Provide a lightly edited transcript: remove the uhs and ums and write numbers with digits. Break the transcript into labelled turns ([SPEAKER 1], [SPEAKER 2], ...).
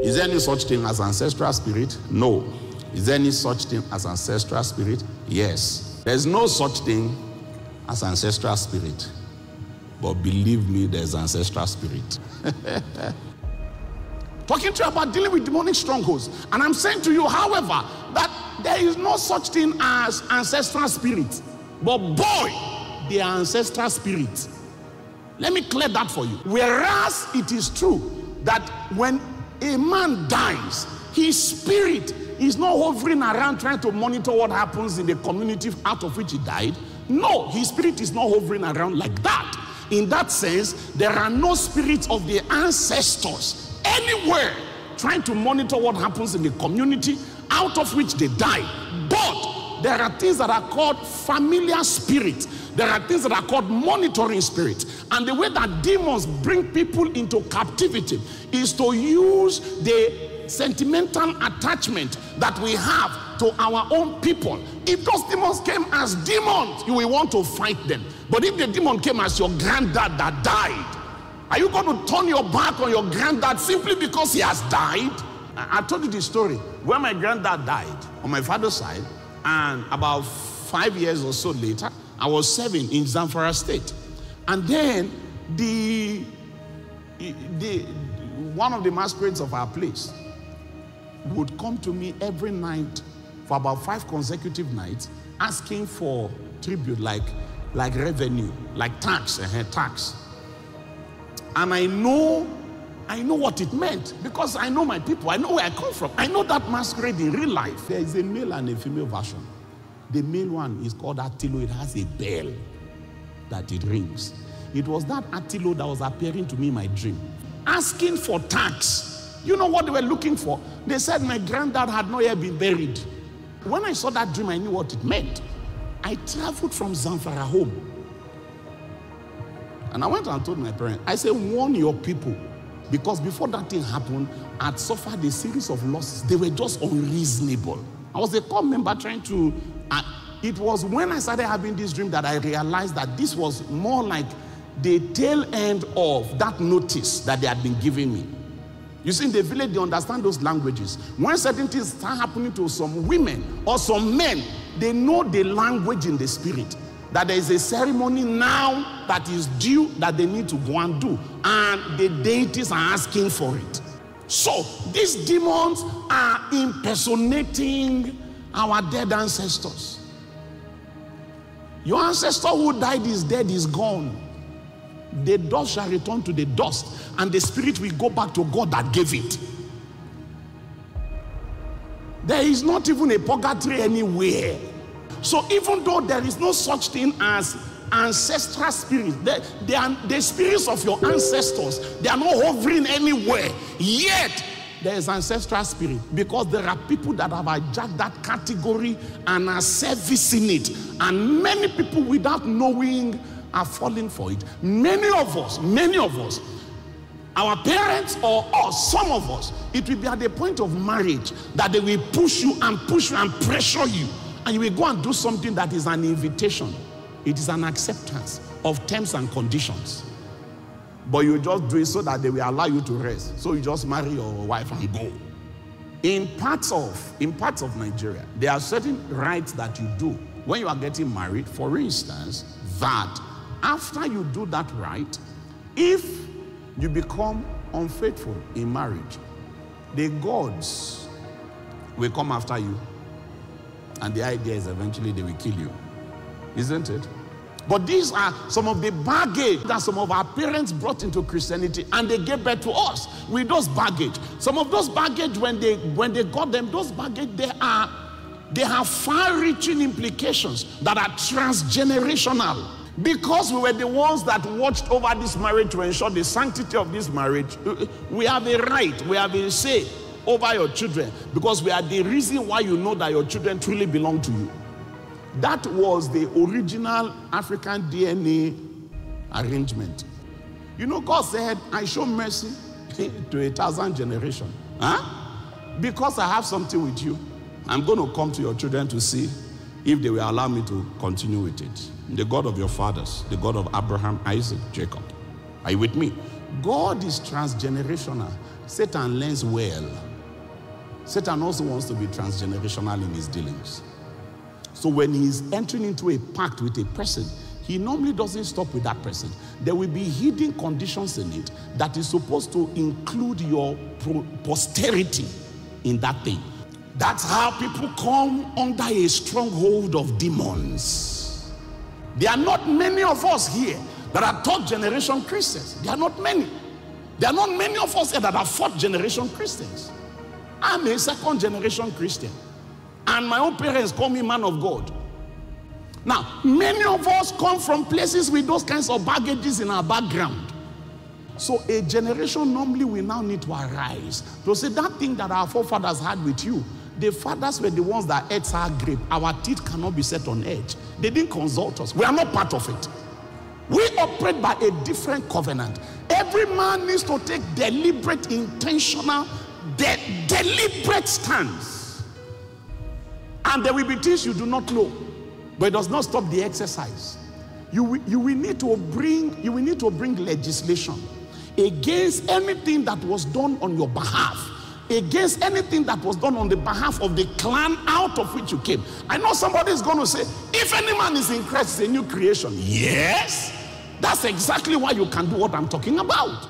[SPEAKER 1] Is there any such thing as ancestral spirit? No. Is there any such thing as ancestral spirit? Yes. There's no such thing as ancestral spirit. But believe me, there's ancestral spirit. Talking to you about dealing with demonic strongholds. And I'm saying to you, however, that there is no such thing as ancestral spirit. But boy, they are ancestral spirits. Let me clear that for you. Whereas it is true that when a man dies, his spirit is not hovering around trying to monitor what happens in the community out of which he died. No, his spirit is not hovering around like that. In that sense, there are no spirits of the ancestors anywhere trying to monitor what happens in the community out of which they die. But there are things that are called familiar spirits. There are things that are called monitoring spirits. And the way that demons bring people into captivity is to use the sentimental attachment that we have to our own people. If those demons came as demons, you will want to fight them. But if the demon came as your granddad that died, are you going to turn your back on your granddad simply because he has died? I told you the story. When my granddad died on my father's side, and about 5 years or so later, I was serving in Zamfara State. And then one of the masquerades of our place would come to me every night for about 5 consecutive nights asking for tribute, like revenue, like tax. And I know what it meant because I know my people. I know where I come from. I know that masquerade in real life. There is a male and a female version. The male one is called Attilo. It has a bell that it rings. It was that Attilo that was appearing to me in my dream, asking for tax. You know what they were looking for? They said my granddad had not yet been buried. When I saw that dream, I knew what it meant. I traveled from Zamfara home. And I went and told my parents, I said, warn your people. Because before that thing happened, I'd suffered a series of losses. They were just unreasonable. I was a core member trying to... it was when I started having this dream that I realized that this was more like the tail end of that notice that they had been giving me. You see, in the village, they understand those languages. When certain things start happening to some women or some men, they know the language in the spirit. That there is a ceremony now that is due that they need to go and do. And the deities are asking for it. So, these demons are impersonating our dead ancestors. Your ancestor who died is dead, is gone. The dust shall return to the dust, and the spirit will go back to God that gave it. There is not even a purgatory anywhere. So even though there is no such thing as ancestral spirits, they are the spirits of your ancestors. They are not hovering anywhere. Yet, there is ancestral spirit because there are people that have hijacked that category and are servicing it. And many people without knowing are falling for it. Many of us, our parents or us, some of us, it will be at the point of marriage that they will push you and pressure you. And you will go and do something that is an invitation. It is an acceptance of terms and conditions. But you just do it so that they will allow you to rest. So you just marry your wife and go. In parts of Nigeria, there are certain rites that you do when you are getting married. For instance, that after you do that rite, if you become unfaithful in marriage, the gods will come after you. And the idea is eventually they will kill you. Isn't it? But these are some of the baggage that some of our parents brought into Christianity, and they gave birth to us with those baggage. Some of those baggage, when they got them, those baggage, they have far-reaching implications that are transgenerational. Because we were the ones that watched over this marriage to ensure the sanctity of this marriage, we have a right, we have a say over your children, because we are the reason why you know that your children truly belong to you. That was the original African DNA arrangement. You know, God said, I show mercy to 1,000 generations. Because I have something with you, I'm going to come to your children to see if they will allow me to continue with it. The God of your fathers, the God of Abraham, Isaac, Jacob. Are you with me? God is transgenerational. Satan learns well. Satan also wants to be transgenerational in his dealings. So when he's entering into a pact with a person, he normally doesn't stop with that person. There will be hidden conditions in it that is supposed to include your posterity in that thing. That's how people come under a stronghold of demons. There are not many of us here that are third generation Christians. There are not many. There are not many of us here that are fourth generation Christians. I'm a second generation Christian. And my own parents call me man of God. Now, many of us come from places with those kinds of baggages in our background. So a generation normally will now need to arise to say that thing that our forefathers had with you. The fathers were the ones that ate sour grape. Our teeth cannot be set on edge. They didn't consult us. We are not part of it. We operate by a different covenant. Every man needs to take deliberate, intentional, deliberate stance. And there will be things you do not know, but it does not stop the exercise. You will need to bring legislation against anything that was done on your behalf, against anything that was done on the behalf of the clan out of which you came. I know somebody is going to say, if any man is in Christ, it's a new creation. Yes, that's exactly why you can do what I'm talking about.